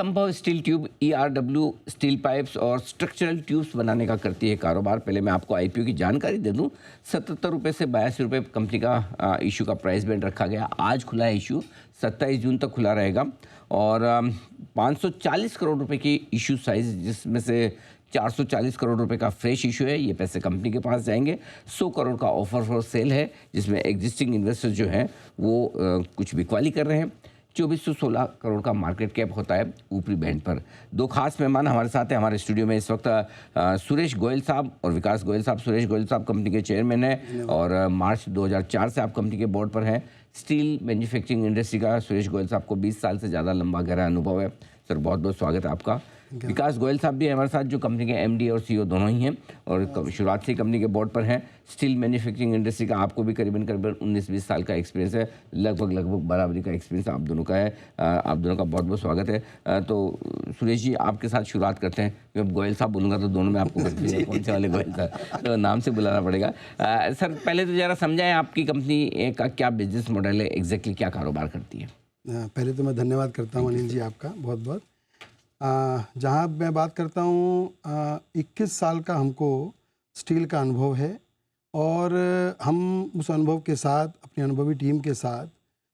संभव steel tube ERW steel pipes और structural tubes बनाने का करती है कारोबार। पहले मैं आपको IPO की जानकारी दे दूं। 77 रुपये से 82 रुपये कंपनी का इशू का प्राइस बैंड रखा गया। आज खुला है इशू, 27 जून तक खुला रहेगा और 540 करोड़ रुपए की इशू साइज, जिसमें से 440 करोड़ रुपए का फ्रेश इशू है। ये पैसे कंपनी के पास जाएंगे। 100 करोड़ का ऑफर फॉर सेल है, जिसमें एग्जिस्टिंग इन्वेस्टर्स जो हैं वो कुछ बिकवाली कर रहे हैं। 2416 करोड़ का मार्केट कैप होता है ऊपरी बैंड पर। दो खास मेहमान हमारे साथ हैं हमारे स्टूडियो में इस वक्त, सुरेश गोयल साहब और विकास गोयल साहब। सुरेश गोयल साहब कंपनी के चेयरमैन हैं और मार्च 2004 से आप कंपनी के बोर्ड पर हैं। स्टील मैन्युफैक्चरिंग इंडस्ट्री का सुरेश गोयल साहब को 20 साल से ज़्यादा लंबा गहरा अनुभव है। सर बहुत बहुत स्वागत है आपका। विकास गोयल साहब भी हमारे साथ, जो कंपनी के MD और CEO दोनों ही हैं और शुरुआत से कंपनी के बोर्ड पर हैं। स्टील मैन्युफैक्चरिंग इंडस्ट्री का आपको भी करीबन 19-20 साल का एक्सपीरियंस है, लगभग बराबरी का एक्सपीरियंस आप दोनों का है। आप दोनों का बहुत बहुत स्वागत है। तो सुरेश जी, आपके साथ शुरुआत करते हैं। मैं गोयल साहब बोलूँगा तो दोनों में आपको कौन से वाले गोयल साहब तो नाम से बुलाना पड़ेगा। सर पहले तो ज़रा समझाएं आपकी कंपनी का क्या बिजनेस मॉडल है, एग्जैक्टली क्या कारोबार करती है। पहले तो मैं धन्यवाद करता हूँ अनिल जी आपका बहुत बहुत। जहाँ मैं बात करता हूँ, 21 साल का हमको स्टील का अनुभव है और हम उस अनुभव के साथ, अपनी अनुभवी टीम के साथ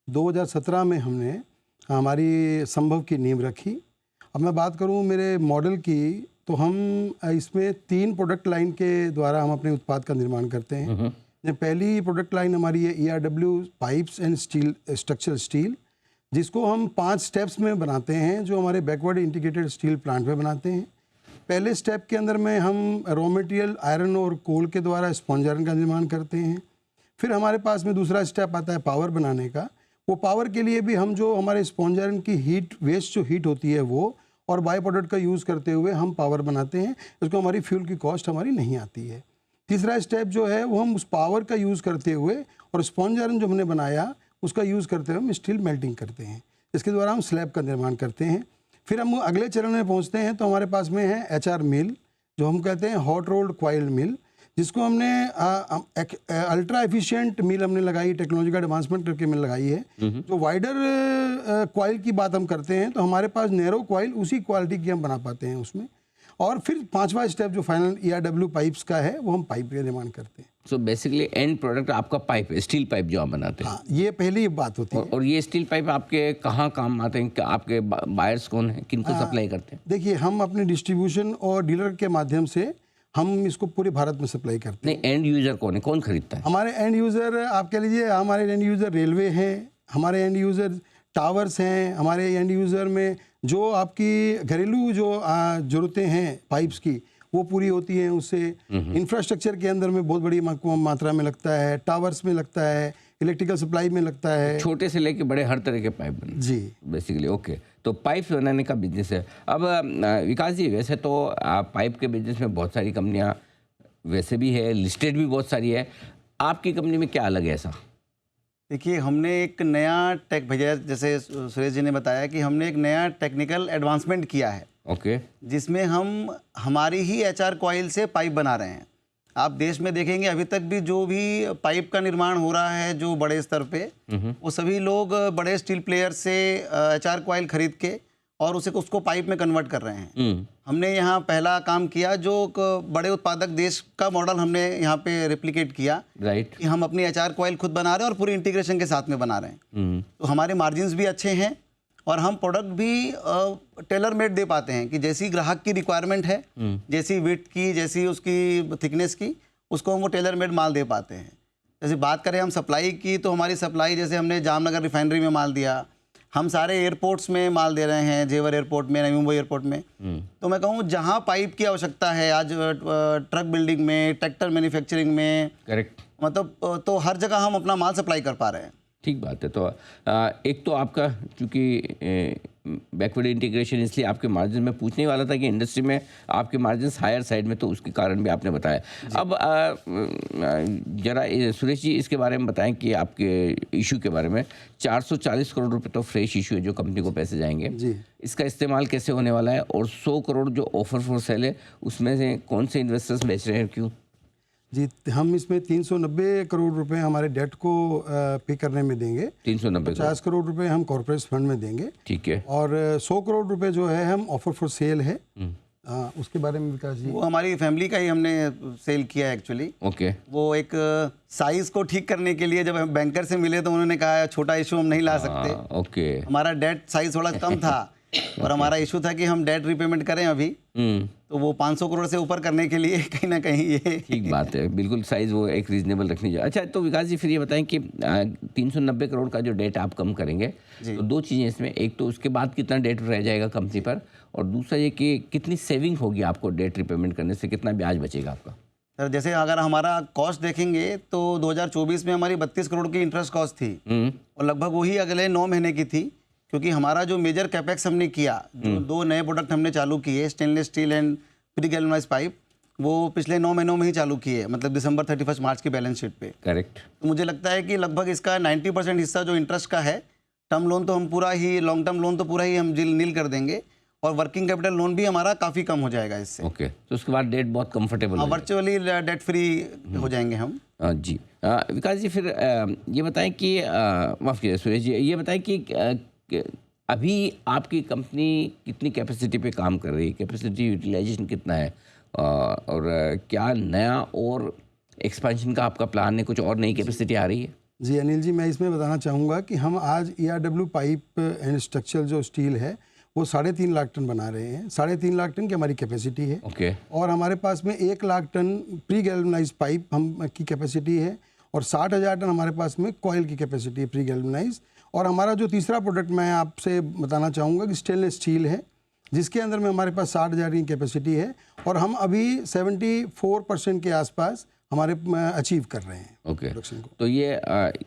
2017 में हमने हमारी संभव की नींव रखी। अब मैं बात करूँ मेरे मॉडल की, तो हम इसमें 3 प्रोडक्ट लाइन के द्वारा हम अपने उत्पाद का निर्माण करते हैं। पहली प्रोडक्ट लाइन हमारी है ERW pipes and steel, structural steel, जिसको हम 5 स्टेप्स में बनाते हैं, जो हमारे बैकवर्ड इंटीग्रेटेड स्टील प्लांट में बनाते हैं। पहले स्टेप के अंदर में हम रॉ मटेरियल आयरन और कोल के द्वारा स्पॉन्ज आयरन का निर्माण करते हैं। फिर हमारे पास में दूसरा स्टेप आता है पावर बनाने का। वो पावर के लिए भी हम जो हमारे स्पॉन्ज आयरन की हीट वेस्ट जो हीट होती है वो और बाय प्रोडक्ट का यूज़ करते हुए हम पावर बनाते हैं। इसको हमारी फ्यूल की कॉस्ट हमारी नहीं आती है। तीसरा स्टेप जो है वो हम उस पावर का यूज़ करते हुए और स्पॉन्ज आयरन जो हमने बनाया उसका यूज़ करते हुए हम स्टील मेल्टिंग करते हैं। इसके द्वारा हम स्लैब का निर्माण करते हैं। फिर हम अगले चरण में पहुंचते हैं तो हमारे पास में है HR मिल, जो हम कहते हैं हॉट रोल्ड क्वाइल्ड मिल, जिसको हमने अल्ट्रा एफिशिएंट मिल हमने लगाई, टेक्नोलॉजी का एडवांसमेंट करके मिल लगाई है। जो वाइडर क्वाइल की बात हम करते हैं तो हमारे पास नैरो क्वाइल उसी क्वालिटी की हम बना पाते हैं उसमें। और फिर 5वां स्टेप जो फाइनल ERW पाइप्स का है वो हम पाइप का निर्माण करते हैं। सो बेसिकली एंड प्रोडक्ट आपका पाइप है, स्टील पाइप जो आप बनाते हैं। हाँ, ये पहली बात होती है। और ये स्टील पाइप आपके कहाँ काम आते हैं? आपके बायर्स कौन हैं, किनको सप्लाई करते हैं? देखिए, हम अपने डिस्ट्रीब्यूशन और डीलर के माध्यम से हम इसको पूरे भारत में सप्लाई करते हैं। नहीं, एंड यूजर कौन है, कौन खरीदता है? हमारे एंड यूज़र, आप कह लीजिए हमारे एंड यूज़र रेलवे हैं, हमारे एंड यूज़र टावर्स हैं, हमारे एंड यूज़र में जो आपकी घरेलू जो ज़रूरतें हैं पाइप्स की वो पूरी होती हैं उससे। इंफ्रास्ट्रक्चर के अंदर में बहुत बड़ी मात्रा में लगता है, टावर्स में लगता है, इलेक्ट्रिकल सप्लाई में लगता है, छोटे से लेके बड़े हर तरह के पाइप बनते जी बेसिकली। ओके, तो पाइप बनाने का बिजनेस है। अब विकास जी, वैसे तो पाइप के बिजनेस में बहुत सारी कंपनियां वैसे भी है, लिस्टेड भी बहुत सारी है। आपकी कंपनी में क्या अलग है ऐसा? देखिए, हमने एक नया टेक, भैया जैसे सुरेश जी ने बताया कि हमने एक नया टेक्निकल एडवांसमेंट किया है। ओके, जिसमें हम हमारी ही HR कॉइल से पाइप बना रहे हैं। आप देश में देखेंगे अभी तक भी जो भी पाइप का निर्माण हो रहा है जो बड़े स्तर पे, वो सभी लोग बड़े स्टील प्लेयर से HR कॉइल खरीद के और उसको पाइप में कन्वर्ट कर रहे हैं। हमने यहाँ पहला काम किया, जो बड़े उत्पादक देश का मॉडल हमने यहाँ पे रेप्लिकेट किया। राइट, कि हम अपनी HR कॉइल खुद बना रहे हैं और पूरी इंटीग्रेशन के साथ में बना रहे हैं। तो हमारे मार्जिन्स भी अच्छे हैं और हम प्रोडक्ट भी टेलर मेड दे पाते हैं कि जैसी ग्राहक की रिक्वायरमेंट है, जैसी विड्थ की, जैसी उसकी थिकनेस की, उसको हम वो टेलर मेड माल दे पाते हैं। जैसे बात करें हम सप्लाई की, तो हमारी सप्लाई, जैसे हमने जामनगर रिफाइनरी में माल दिया, हम सारे एयरपोर्ट्स में माल दे रहे हैं, जेवर एयरपोर्ट में, नवी मुंबई एयरपोर्ट में। तो मैं कहूँ जहाँ पाइप की आवश्यकता है आज, ट्रक बिल्डिंग में, ट्रैक्टर मैन्युफैक्चरिंग में, करेक्ट, मतलब तो हर जगह हम अपना माल सप्लाई कर पा रहे हैं। ठीक बात है। तो एक तो आपका चूँकि बैकवर्ड इंटीग्रेशन, इसलिए आपके मार्जिन में पूछने वाला था कि इंडस्ट्री में आपके मार्जिन हायर साइड में, तो उसके कारण भी आपने बताया। अब जरा सुरेश जी इसके बारे में बताएं कि आपके इशू के बारे में। 440 करोड़ रुपए तो फ्रेश इशू है जो कंपनी को पैसे जाएंगे जी। इसका इस्तेमाल कैसे होने वाला है? और 100 करोड़ जो ऑफर फॉर सेल है उसमें से कौन से इन्वेस्टर्स बेच रहे हैं, क्यों? जी, हम इसमें 390 करोड़ रुपए हमारे डेट को पे करने में देंगे। 390 50 करोड़ रुपए हम कॉर्पोरेट फंड में देंगे ठीक है। और 100 करोड़ रुपए जो है हम ऑफर फॉर सेल है। उसके बारे में विकास जी। वो हमारी फैमिली का ही हमने सेल किया एक्चुअली। ओके। वो एक साइज को ठीक करने के लिए जब हम बैंकर से मिले तो उन्होंने कहा छोटा इशू हम नहीं ला सकते। ओके। हमारा डेट साइज थोड़ा कम था और हमारा इशू था कि हम डेट रिपेमेंट करें अभी, तो वो 500 करोड़ से ऊपर करने के लिए कहीं ना कहीं ये ठीक बात है, बिल्कुल साइज वो एक रीजनेबल रखनी चाहिए। अच्छा, तो विकास जी फिर ये बताएं कि 390 करोड़ का जो डेट आप कम करेंगे तो दो चीज़ें इसमें, एक तो उसके बाद कितना डेट रह जाएगा कंपनी पर, और दूसरा ये कि कितनी सेविंग होगी आपको डेट रिपेमेंट करने से, कितना ब्याज बचेगा आपका? सर जैसे अगर हमारा कॉस्ट देखेंगे तो 2024 में हमारी 32 करोड़ की इंटरेस्ट कॉस्ट थी और लगभग वही अगले 9 महीने की थी, क्योंकि हमारा जो मेजर कैपेक्स हमने किया, जो 2 नए प्रोडक्ट हमने चालू किए, stainless steel and pre galvanized pipe, वो पिछले 9 महीनों में ही चालू किए, मतलब दिसंबर 31 मार्च की बैलेंस शीट पे। करेक्ट। तो मुझे लगता है कि लगभग इसका 90% हिस्सा जो इंटरेस्ट का है, टर्म लोन तो हम पूरा ही, लॉन्ग टर्म लोन तो पूरा ही हम नील कर देंगे और वर्किंग कैपिटल लोन भी हमारा काफ़ी कम हो जाएगा इससे। ओके, तो उसके बाद डेट बहुत कंफर्टेबल हो वर्चुअली डेट फ्री हो जाएंगे हम। जी। विकास जी फिर ये बताएं कि माफ़ कीजिए सुरेश जी, ये बताएं कि अभी आपकी कंपनी कितनी कैपेसिटी पे काम कर रही है, कैपेसिटी यूटिलाइजेशन कितना है, और क्या नया और एक्सपेंशन का आपका प्लान है, कुछ और नई कैपेसिटी आ रही है? जी अनिल जी, मैं इसमें बताना चाहूँगा कि हम आज ERW पाइप एंड स्ट्रक्चर जो स्टील है वो 3.5 लाख टन बना रहे हैं। 3.5 लाख टन की हमारी कैपेसिटी है। ओके। और हमारे पास में 1 lakh ton pre galvanized pipe हम की कैपेसिटी है और 60,000 टन हमारे पास में कॉयल की कैपेसिटी है प्री गैल्वेनाइज्ड। और हमारा जो तीसरा प्रोडक्ट मैं आपसे बताना चाहूँगा कि स्टेनलेस स्टील है, जिसके अंदर में हमारे पास 60,000 की कैपेसिटी है और हम अभी 74% के आसपास हमारे अचीव कर रहे हैं ओके। प्रोडक्शन को। तो ये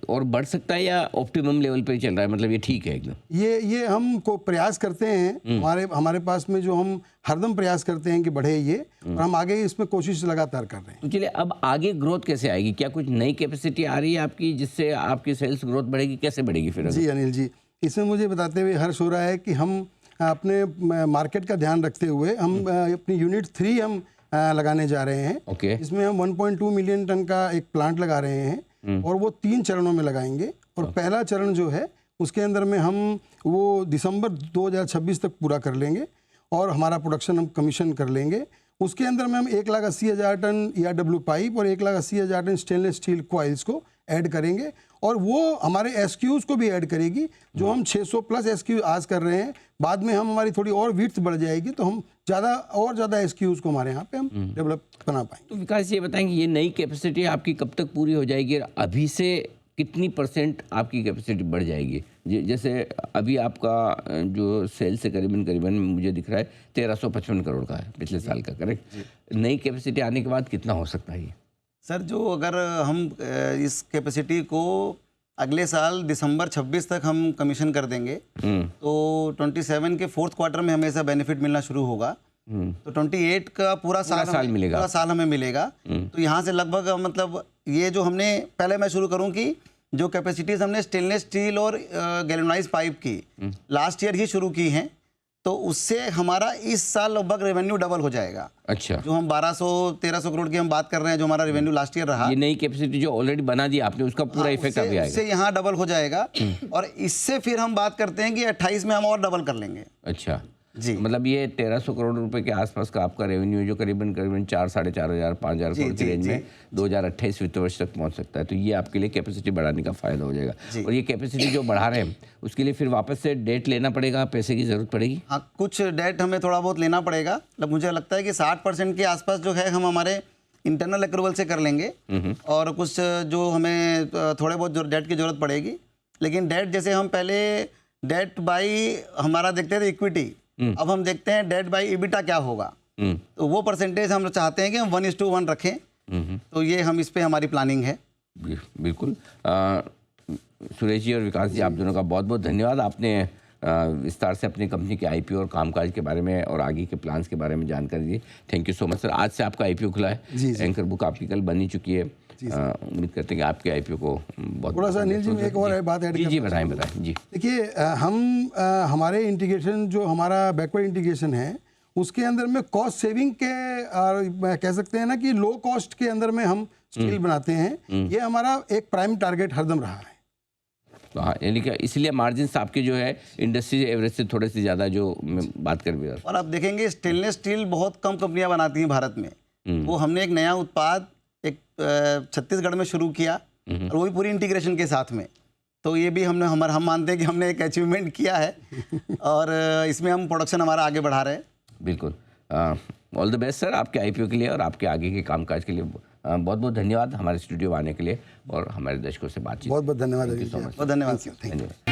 और बढ़ सकता है या ऑप्टिमम लेवल पे ही चल रहा है, मतलब ये ठीक है एकदम? ये हम को प्रयास करते हैं, हमारे पास में जो हम हरदम प्रयास करते हैं कि बढ़े ये, और हम आगे इसमें कोशिश लगातार कर रहे हैं। तो चलिए, अब आगे ग्रोथ कैसे आएगी? क्या कुछ नई कैपेसिटी आ रही है आपकी जिससे आपकी सेल्स ग्रोथ बढ़ेगी? कैसे बढ़ेगी फिर? जी अनिल जी, इसमें मुझे बताते हुए हर्ष हो रहा है कि हम अपने मार्केट का ध्यान रखते हुए हम अपनी यूनिट 3 हम लगाने जा रहे हैं। ओके। इसमें हम 1.2 मिलियन टन का एक प्लांट लगा रहे हैं और वो 3 चरणों में लगाएंगे। और पहला चरण जो है उसके अंदर में हम वो दिसंबर 2026 तक पूरा कर लेंगे और हमारा प्रोडक्शन हम कमीशन कर लेंगे। उसके अंदर में हम 1,80,000 टन ERW पाइप और 1,80,000 टन स्टेनलेस स्टील कॉइल्स को ऐड करेंगे और वो हमारे SKUs को भी ऐड करेगी। जो हम 600 प्लस SKU आज कर रहे हैं, बाद में हम हमारी थोड़ी और विड्थ बढ़ जाएगी तो हम ज़्यादा SKUs को हमारे यहाँ पे हम डेवलप बना पाएंगे। तो विकास ये बताएंगे, ये नई कैपेसिटी आपकी कब तक पूरी हो जाएगी और अभी से कितनी % आपकी कैपेसिटी बढ़ जाएगी? जैसे अभी आपका जो सेल्स है करीबन मुझे दिख रहा है 1355 करोड़ का है पिछले साल का, करेक्ट? नई कैपेसिटी आने के बाद कितना हो सकता है ये? सर जो अगर हम इस कैपेसिटी को अगले साल दिसंबर 26 तक हम कमीशन कर देंगे तो 27 के 4th क्वार्टर में हमें ऐसा बेनिफिट मिलना शुरू होगा। तो 28 का पूरा साल मिलेगा, पूरा साल हमें मिलेगा। तो यहाँ से लगभग मतलब ये जो हमने पहले मैं शुरू करूँ कि जो कैपेसिटीज़ हमने स्टेनलेस स्टील और गैल्वेनाइज्ड पाइप की लास्ट ईयर ही शुरू की हैं, तो उससे हमारा इस साल लगभग रेवेन्यू डबल हो जाएगा। अच्छा। जो हम 1200-1300 करोड़ की हम बात कर रहे हैं, जो हमारा रेवेन्यू लास्ट ईयर रहा, ये नई कैपेसिटी जो ऑलरेडी बना दी आपने उसका पूरा इफेक्ट अभी आएगा। इससे यहाँ डबल हो जाएगा और इससे फिर हम बात करते हैं कि 28 में हम और डबल कर लेंगे। अच्छा जी, मतलब ये 1300 करोड़ रुपए के आसपास का आपका रेवेन्यू जो करीबन 4,500 5,000 करोड़ की रेंज में 2028 वित्त वर्ष तक पहुंच सकता है। तो ये आपके लिए कैपेसिटी बढ़ाने का फायदा हो जाएगा। और ये कैपेसिटी जो बढ़ा रहे हैं उसके लिए फिर वापस से डेट लेना पड़ेगा, पैसे की जरूरत पड़ेगी? हाँ, कुछ डेट हमें थोड़ा बहुत लेना पड़ेगा। मतलब मुझे लगता है कि 60% के आसपास जो है हम हमारे इंटरनल अप्रूवल से कर लेंगे और कुछ जो हमें थोड़े बहुत डेट की जरूरत पड़ेगी। लेकिन डेट जैसे हम पहले डेट बाई हमारा देखते थे इक्विटी, अब हम देखते हैं डेट बाई EBITDA क्या होगा। तो वो परसेंटेज हम चाहते हैं कि हम 1:1 रखें। तो ये हम इस पे हमारी प्लानिंग है। बिल्कुल। सुरेश जी और विकास जी, आप दोनों का बहुत बहुत धन्यवाद। आपने विस्तार से अपनी कंपनी के IPO और कामकाज के बारे में और आगे के प्लान्स के बारे में जानकारी दी। Thank you so much sir. आज से आपका IPO खुला है। एंकर बुक आपकी कल बनी चुकी है। उम्मीद करते हैं कि आपके IPO को बहुत थोड़ा सा अनिल जी में एक और बात ऐड जी बताएं जी। देखिए, हम हमारे इंटीग्रेशन जो हमारा बैकवर्ड इंटीग्रेशन है उसके अंदर में कॉस्ट सेविंग के और कह सकते हैं ना कि लो कॉस्ट के अंदर में हम स्टील बनाते हैं। ये हमारा एक प्राइम टारगेट हरदम रहा है। तो हाँ, यानी कि इसलिए मार्जिन आपके जो है इंडस्ट्री एवरेज से थोड़े से ज़्यादा जो मैं बात कर भी रहा और आप देखेंगे स्टेनलेस स्टील बहुत कम कंपनियां बनाती हैं भारत में। वो हमने एक नया उत्पाद एक छत्तीसगढ़ में शुरू किया और वो भी पूरी इंटीग्रेशन के साथ में। तो ये भी हम मानते हैं कि हमने एक अचीवमेंट किया है और इसमें हम प्रोडक्शन हमारा आगे बढ़ा रहे हैं। बिल्कुल। ऑल द बेस्ट सर आपके आईपीओ के लिए और आपके आगे के कामकाज के लिए। बहुत बहुत धन्यवाद हमारे स्टूडियो आने के लिए और हमारे दर्शकों से बातचीत। बहुत बहुत धन्यवाद। बहुत धन्यवाद। Thank you.